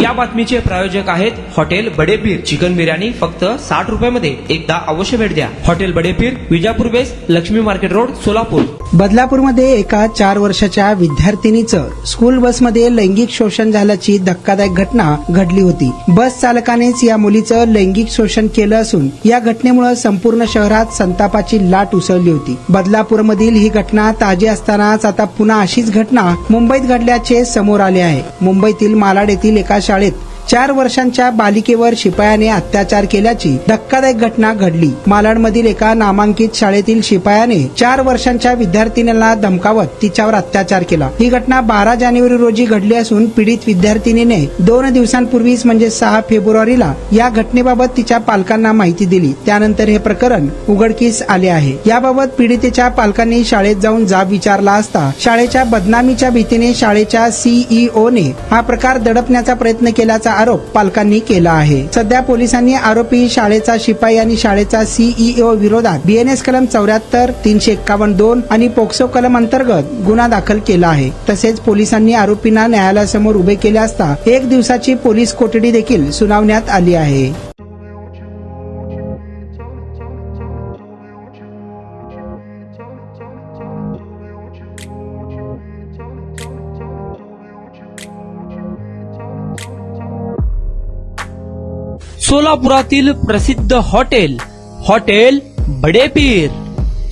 या बातमीचे प्रायोजक आहेत हॉटेल बडेपीर. चिकन बिर्याणी फक्त 60 रुपयामध्ये. एकदा अवश्य भेट द्या. Hotel Badepir, Vijapur west, Lakshmi market road, Solapur. बदलापूरमध्ये एका 4 वर्षाच्या विद्यार्थिनीचं स्कूल बसमध्ये लैंगिक शोषण झाल्याची धक्कादायक घटना घडली होती. बस चालकानेच या मुलीचं लैंगिक शोषण केलं असून या घटनेमुळे संपूर्ण शहरात संतापाची लाट उसळली होती. बदलापूरमधील ही घटना ताजी असतानाच आता पुन्हा अशीच घटना मुंबईत घडल्याचे समोर आले आहे. मुंबईतील मालाड येथील एका शाळेत 4 वर्षांच्या बालिकेवर शिपायाने अत्याचार केल्याची धक्कादायक घटना घडली. मालाडमधील एका नामांकित शाळेतील शिपायाने 4 वर्षांच्या विद्यार्थिनीला धमकावत तिच्यावर अत्याचार केला. ही घटना 12 जानेवारी रोजी घडली असून पीडित विद्यार्थिनीने 2 दिवसांपूर्वीच म्हणजे 6 फेब्रुवारीला या घटनेबाबत तिच्या पालकांना माहिती दिली. त्यानंतर हे प्रकरण उघडकीस आले आहे. याबाबत पीडितेच्या पालकांनी शाळेत जाऊन जाब विचारला असता शाळेच्या बदनामीच्या भीतीने शाळेच्या सीईओने हा प्रकार दडपण्याचा प्रयत्न केल्याचा आरोप पालकांनी केला आहे. सध्या पोलिसांनी आरोपी शाळेचा शिपाई आणि शाळेचा सीईओ विरोधात बीएनएस कलम 74, 351(2) आणि पोक्सो कलम अंतर्गत गुन्हा दाखल केला आहे. तसेच पोलिसांनी आरोपींना न्यायालयासमोर उभे केले असता 1 दिवसाची पोलीस कोठडी देखील सुनावण्यात आली आहे. सोलापुरातील प्रसिद्ध हॉटेल बडेपीर.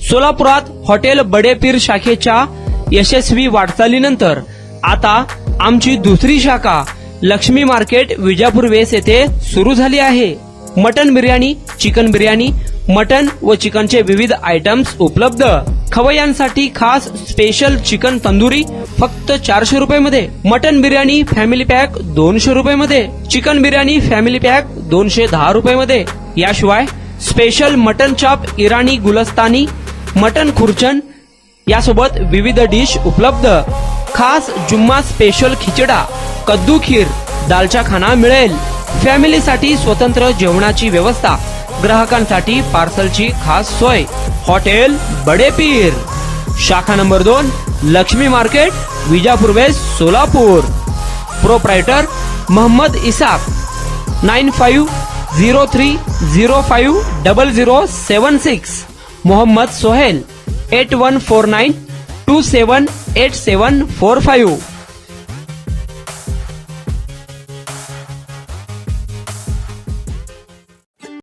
सोलापुरात हॉटेल बडेपीर शाखेच्या यशस्वी वाटचालीनंतर आता आमची दुसरी शाखा लक्ष्मी मार्केट, विजापूर वेस्ट येथे सुरू झाली आहे. Mutton biryani, chicken biryani, mutton व चिकनचे विविध आयटम्स उपलब्ध. खवय्यांसाठी खास स्पेशल चिकन तंदुरी फक्त 400 रुपयामध्ये. मटन बिर्याणी फॅमिली पॅक 200 रुपयामध्ये. चिकन बिर्याणी फॅमिली पॅक 210 रुपयामध्ये. याशिवाय स्पेशल मटन चॉप, इराणी गुलस्तानी, मटन खुर्चन यासोबत विविध डिश उपलब्ध. खास जुम्मा स्पेशल खिचडा, कद्दू खीर, दालचा खाना मिळेल. फॅमिलीसाठी स्वतंत्र जेवणाची व्यवस्था, ग्राहकांसाठी पार्सलची खास सोय. हॉटेल बडेपीर, शाखा number 2, Lakshmi market, Vijapur west, Solapur. Proprietor Mohammad Isaq. 9503050076. Mohammad Sohel. 8149278745.